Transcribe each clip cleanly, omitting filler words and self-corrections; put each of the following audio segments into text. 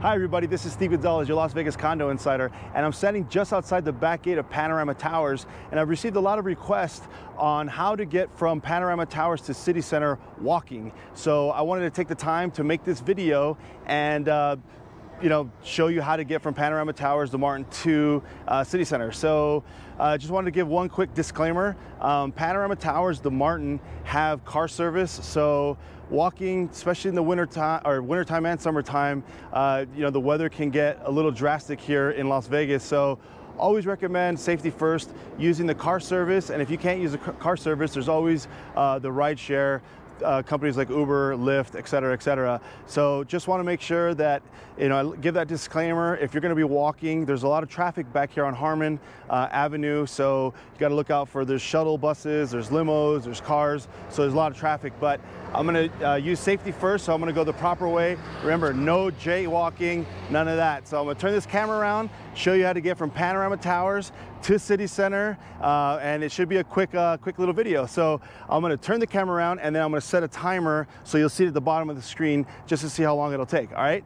Hi everybody, this is Steve Gonzalez, your Las Vegas condo insider, and I'm standing just outside the back gate of Panorama Towers, and I've received a lot of requests on how to get from Panorama Towers to City Center walking. So I wanted to take the time to make this video and show you how to get from Panorama Towers, the Martin, to City Center. So just wanted to give one quick disclaimer. Panorama Towers, the Martin, have car service. So walking, especially in the wintertime and summertime, the weather can get a little drastic here in Las Vegas. So always recommend safety first, using the car service. And if you can't use the car service, there's always the ride share. Companies like Uber, Lyft, et cetera. So just want to make sure that, I give that disclaimer. If you're going to be walking, there's a lot of traffic back here on Harmon Avenue. So you got to look out for, there's shuttle buses, there's limos, there's cars. So there's a lot of traffic, but I'm going to use safety first. So I'm going to go the proper way. Remember, no jaywalking, none of that. So I'm going to turn this camera around, show you how to get from Panorama Towers to City Center, and it should be a quick little video. So I'm going to turn the camera around, and then I'm going to set a timer so you'll see it at the bottom of the screen just to see how long it'll take. All right,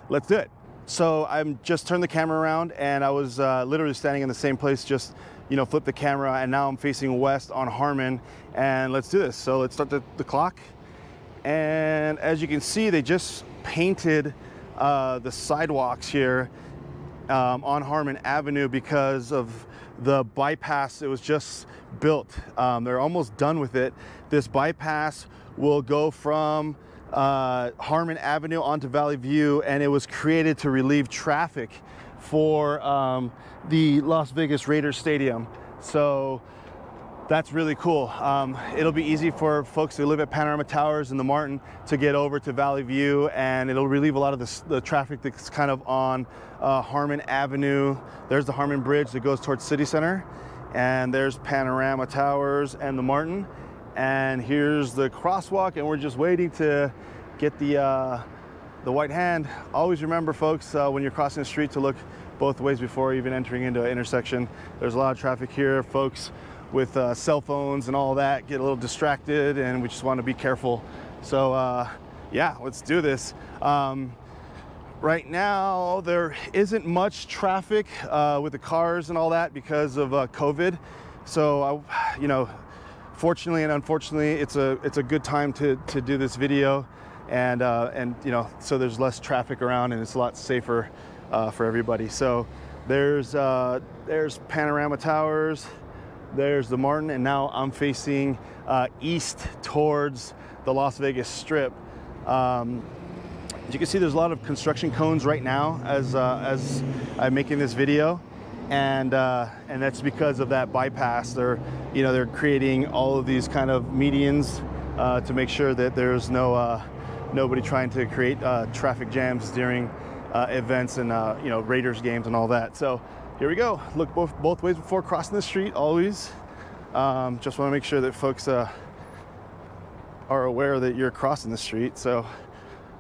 let's do it. So I'm just turned the camera around, and I was literally standing in the same place, just flip the camera, and now I'm facing west on Harmon, and let's do this. So let's start the clock. And as you can see, they just painted the sidewalks here on Harmon Avenue because of the bypass. It was just built. They're almost done with it. This bypass will go from Harmon Avenue onto Valley View, and it was created to relieve traffic for the Las Vegas Raiders Stadium. So that's really cool. It'll be easy for folks who live at Panorama Towers and the Martin to get over to Valley View, and it'll relieve a lot of the traffic that's kind of on Harmon Avenue. There's the Harmon Bridge that goes towards City Center, and there's Panorama Towers and the Martin, and here's the crosswalk, and we're just waiting to get the white hand. Always remember, folks, when you're crossing the street, to look both ways before even entering into an intersection. There's a lot of traffic here. Folks with cell phones and all that get a little distracted, and we just want to be careful. So yeah, let's do this. Right now there isn't much traffic with the cars and all that because of COVID. So fortunately and unfortunately, it's a good time to do this video, and so there's less traffic around, and it's a lot safer for everybody. So there's Panorama Towers, there's the Martin, and now I'm facing east towards the Las Vegas Strip. As you can see, there's a lot of construction cones right now as I'm making this video, and that's because of that bypass. They're creating all of these kind of medians to make sure that there's nobody trying to create traffic jams during events and Raiders games and all that. So here we go. Look both ways before crossing the street, always. Just want to make sure that folks are aware that you're crossing the street. So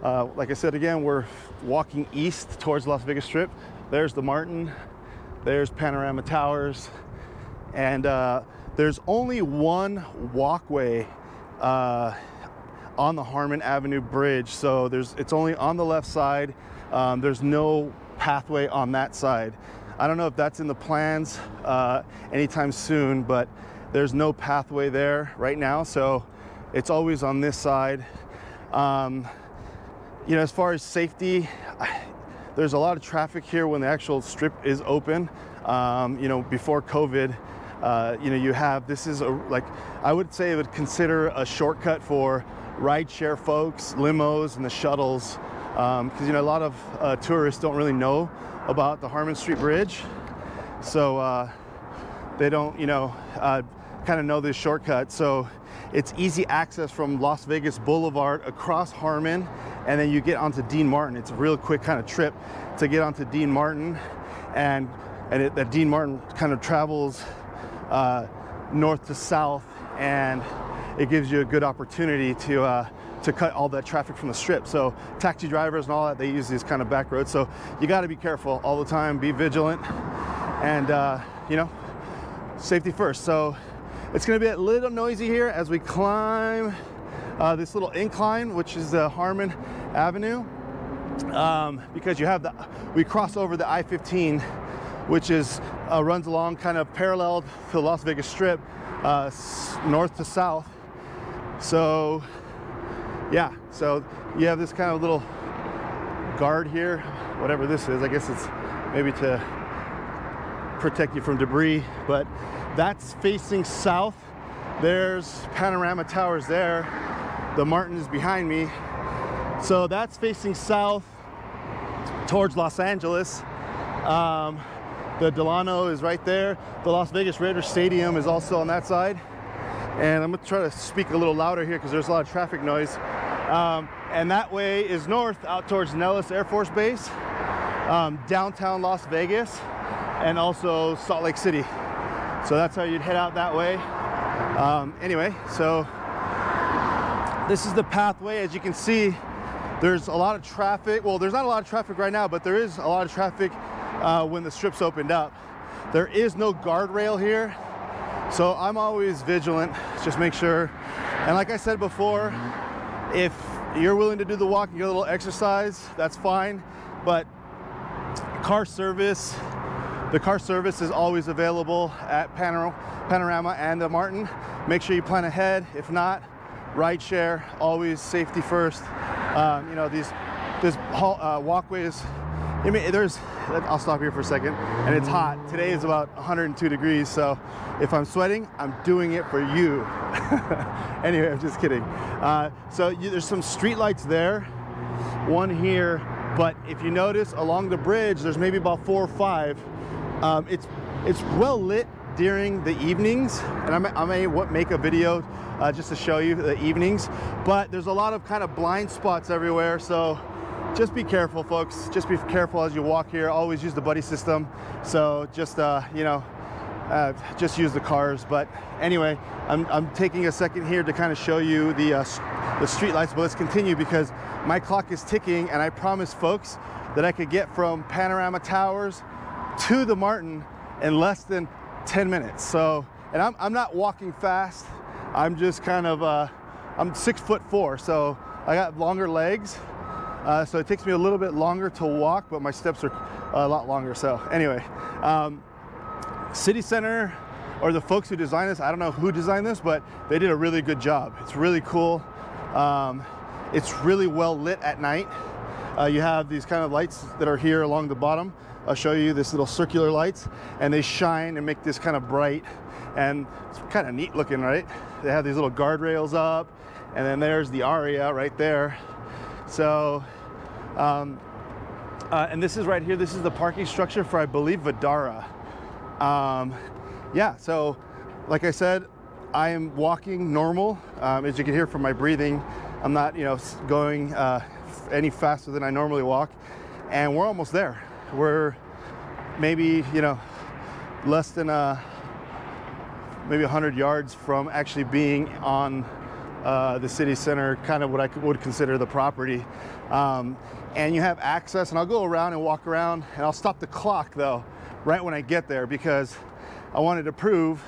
like I said, again, we're walking east towards Las Vegas Strip. There's the Martin, there's Panorama Towers, and there's only one walkway on the Harmon Avenue Bridge. So it's only on the left side. There's no pathway on that side. I don't know if that's in the plans anytime soon, but there's no pathway there right now. So it's always on this side. As far as safety, there's a lot of traffic here when the actual strip is open. Before COVID, this is I would say I would consider a shortcut for rideshare folks, limos, and the shuttles, because a lot of tourists don't really know about the Harmon Street Bridge, so they don't kind of know this shortcut. So it's easy access from Las Vegas Boulevard across Harmon, and then you get onto Dean Martin. It's a real quick kind of trip to get onto Dean Martin, and that Dean Martin kind of travels north to south, and it gives you a good opportunity to cut all that traffic from the strip. So taxi drivers and all that, they use these kind of back roads. So you got to be careful all the time, be vigilant, and safety first. So it's going to be a little noisy here as we climb this little incline, which is Harmon Avenue. because we cross over the I-15, which is runs along kind of parallel to the Las Vegas Strip, north to south. So yeah, so you have this kind of little guard here, whatever this is. I guess it's maybe to protect you from debris, but that's facing south. There's Panorama Towers there. The Martin is behind me. So that's facing south towards Los Angeles. The Delano is right there. The Las Vegas Raiders Stadium is also on that side. And I'm gonna try to speak a little louder here because there's a lot of traffic noise. And that way is north out towards Nellis Air Force Base, downtown Las Vegas, and also Salt Lake City. So that's how you'd head out that way. Anyway, so this is the pathway. As you can see, there's a lot of traffic. Well, there's not a lot of traffic right now, but there is a lot of traffic when the strips opened up. There is no guardrail here, so I'm always vigilant. Just make sure. And like I said before, if you're willing to do the walk and get a little exercise, that's fine. But the car service is always available at Panorama and the Martin. Make sure you plan ahead. If not, ride share, always safety first. You know, these walkways, I mean, I'll stop here for a second, and it's hot. Today is about 102 degrees, so if I'm sweating, I'm doing it for you. Anyway, I'm just kidding. There's some street lights there, one here, but if you notice along the bridge, there's maybe about 4 or 5. It's well lit during the evenings, and I may make a video just to show you the evenings, but there's a lot of kind of blind spots everywhere, so just be careful, folks. Just be careful as you walk here. Always use the buddy system. So just, just use the cars. But anyway, I'm taking a second here to kind of show you the street lights, but let's continue because my clock is ticking, and I promised folks that I could get from Panorama Towers to the Martin in less than 10 minutes. So, and I'm not walking fast. I'm just kind of, I'm 6'4", so I got longer legs. So it takes me a little bit longer to walk, but my steps are a lot longer. So anyway, City Center, or the folks who designed this, I don't know who designed this, but they did a really good job. It's really cool. It's really well lit at night. You have these kind of lights that are here along the bottom. I'll show you this little circular lights, and they shine and make this kind of bright, and it's kind of neat looking, right? They have these little guardrails up, and then there's the Aria right there. So, and this is right here, this is the parking structure for, I believe, Vdara. Yeah, so like I said, I am walking normal. As you can hear from my breathing, I'm not, going any faster than I normally walk. And we're almost there. We're maybe, less than maybe 100 yards from actually being on the city center, kind of what I would consider the property. And you have access, and I'll go around and walk around, and I'll stop the clock though right when I get there, because I wanted to prove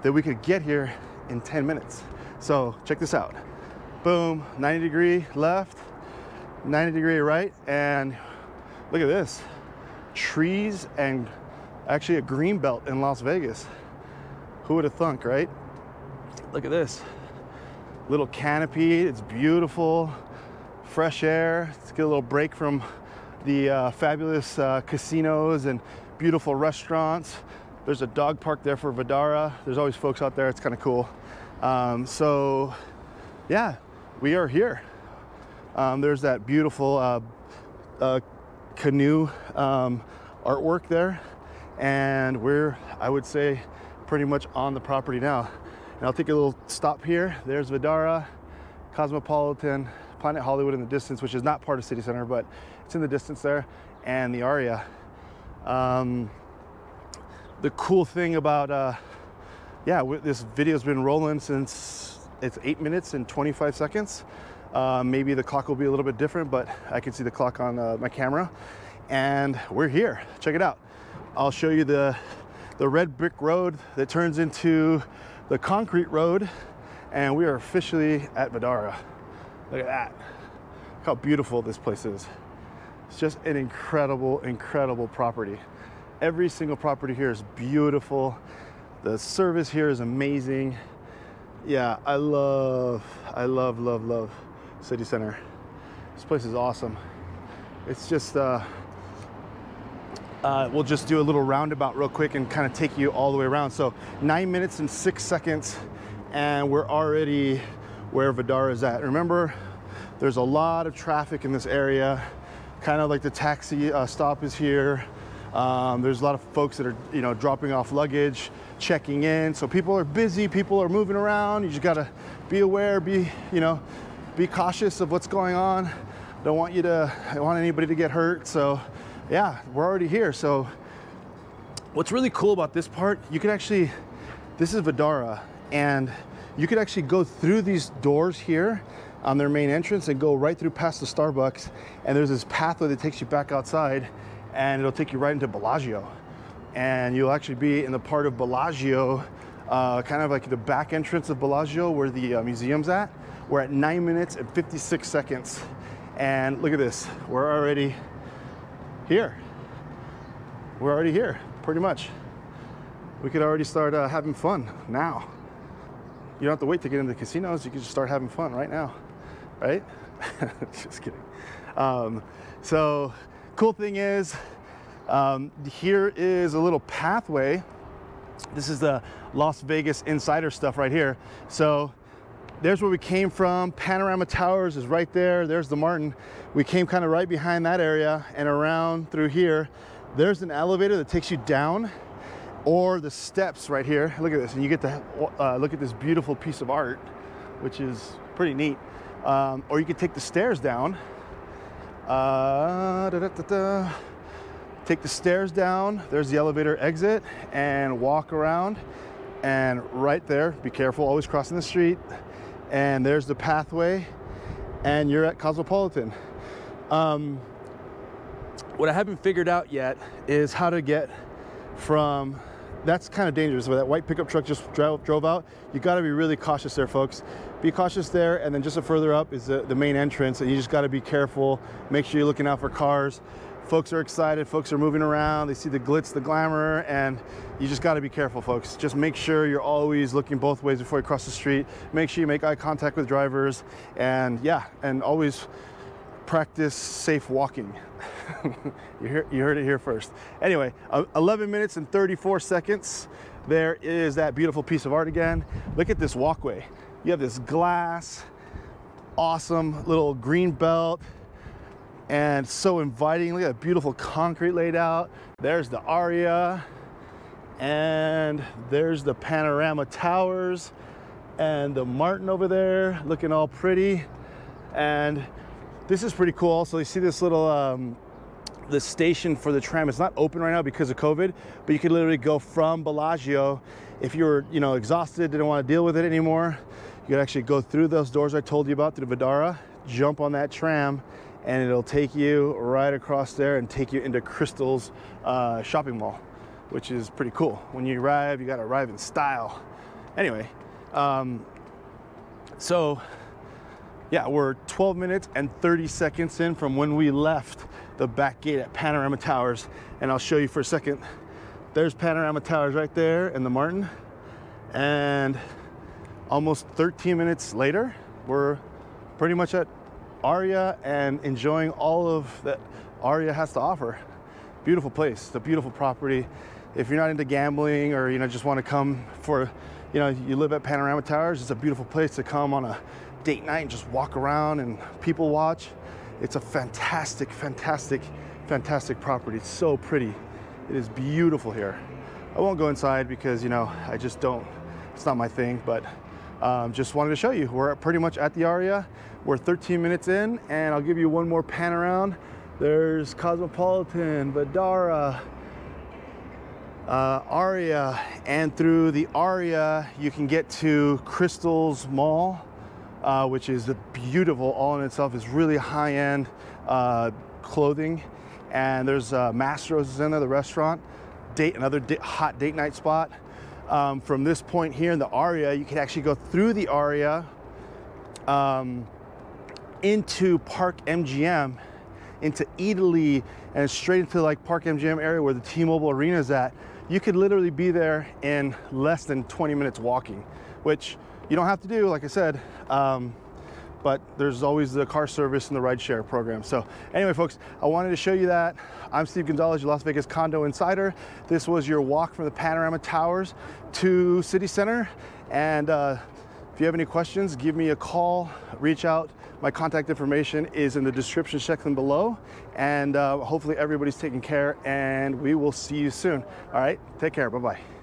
that we could get here in 10 minutes. So check this out. Boom, 90 degree left, 90 degree right, and look at this. Trees and actually a green belt in Las Vegas. Who would have thunk, right? Look at this. Little canopy, it's beautiful, fresh air. Let's get a little break from the fabulous casinos and beautiful restaurants. There's a dog park there for Vdara. There's always folks out there, it's kind of cool. So yeah, we are here. There's that beautiful canoe artwork there, and we're, I would say, pretty much on the property now. And I'll take a little stop here. There's Vdara, Cosmopolitan, Planet Hollywood in the distance, which is not part of City Center, but it's in the distance there, and the Aria. The cool thing about, this video's been rolling since it's 8 minutes and 25 seconds. Maybe the clock will be a little bit different, but I can see the clock on my camera, and we're here. Check it out. I'll show you the red brick road that turns into the concrete road, and we are officially at Vdara. Look at that. Look how beautiful this place is. It's just an incredible, incredible property. Every single property here is beautiful. The service here is amazing. Yeah, I love City Center. This place is awesome. It's just, we'll just do a little roundabout real quick and kind of take you all the way around. So 9 minutes and 6 seconds, and we're already where Vdara is at. Remember, there's a lot of traffic in this area, kind of like the taxi stop is here. There's a lot of folks that are, you know, dropping off luggage, checking in. So people are busy, people are moving around. You just gotta be aware, be cautious of what's going on. I don't want anybody to get hurt. So yeah, we're already here. So what's really cool about this part, you can actually, this is Vdara, and you could actually go through these doors here on their main entrance and go right through past the Starbucks. And there's this pathway that takes you back outside, and it'll take you right into Bellagio. And you'll actually be in the part of Bellagio, kind of like the back entrance of Bellagio where the museum's at. We're at 9 minutes and 56 seconds. And look at this, we're already here. We're already here, pretty much. We could already start having fun now. You don't have to wait to get into the casinos. You can just start having fun right now, right? Just kidding. So cool thing is, here is a little pathway. This is the Las Vegas insider stuff right here. So there's where we came from. Panorama Towers is right there. There's the Martin. We came kind of right behind that area and around through here. There's an elevator that takes you down, or the steps right here. Look at this, and you get to look at this beautiful piece of art, which is pretty neat. Or you could take the stairs down. Take the stairs down, there's the elevator exit, and walk around, and right there, be careful, always crossing the street, and there's the pathway, and you're at Cosmopolitan. What I haven't figured out yet is how to get from, that's kind of dangerous, where that white pickup truck just drove out. You gotta be really cautious there, folks. Be cautious there, and then just a further up is the main entrance, and you just gotta be careful. Make sure you're looking out for cars. Folks are excited, folks are moving around, they see the glitz, the glamour, and you just gotta be careful, folks. Just make sure you're always looking both ways before you cross the street. Make sure you make eye contact with drivers, and yeah, and always practice safe walking. You heard it here first. Anyway, 11 minutes and 34 seconds. There is that beautiful piece of art again. Look at this walkway. You have this glass, awesome little green belt, and so inviting. Look at that beautiful concrete laid out. There's the Aria, and there's the Panorama Towers, and the Martin over there looking all pretty. And this is pretty cool. Also, you see this little the station for the tram. It's not open right now because of COVID, but you could literally go from Bellagio. If you're, exhausted, didn't want to deal with it anymore, you could actually go through those doors I told you about to the Vdara, jump on that tram, and it'll take you right across there and take you into Crystal's shopping mall, which is pretty cool. When you arrive, you got to arrive in style. Anyway, so yeah, we're 12 minutes and 30 seconds in from when we left the back gate at Panorama Towers, and I'll show you for a second. There's Panorama Towers right there and the Martin, and almost 13 minutes later, we're pretty much at Aria and enjoying all of that Aria has to offer. Beautiful place, it's a beautiful property. If you're not into gambling, or just want to come for, you live at Panorama Towers, it's a beautiful place to come on a date night and just walk around and people watch. It's a fantastic property. It's so pretty. It is beautiful here. I won't go inside because I just don't, it's not my thing, but just wanted to show you. We're pretty much at the Aria. We're 13 minutes in, and I'll give you one more pan around. There's Cosmopolitan, Vdara, Aria, and through the Aria you can get to Crystal's Mall, which is beautiful all in itself. Is really high-end clothing, and there's Mastro's is in there, the restaurant. Another hot date night spot. From this point here in the Aria, you can actually go through the Aria into Park MGM, into Italy and straight into like Park MGM area where the T-Mobile Arena is at, you could literally be there in less than 20 minutes walking, which you don't have to do, like I said, but there's always the car service and the rideshare program. So anyway, folks, I wanted to show you that. I'm Steve Gonzalez, your Las Vegas Condo Insider. This was your walk from the Panorama Towers to City Center. And if you have any questions, give me a call, reach out. My contact information is in the description section below. And hopefully everybody's taking care, and we will see you soon. All right, take care, bye-bye.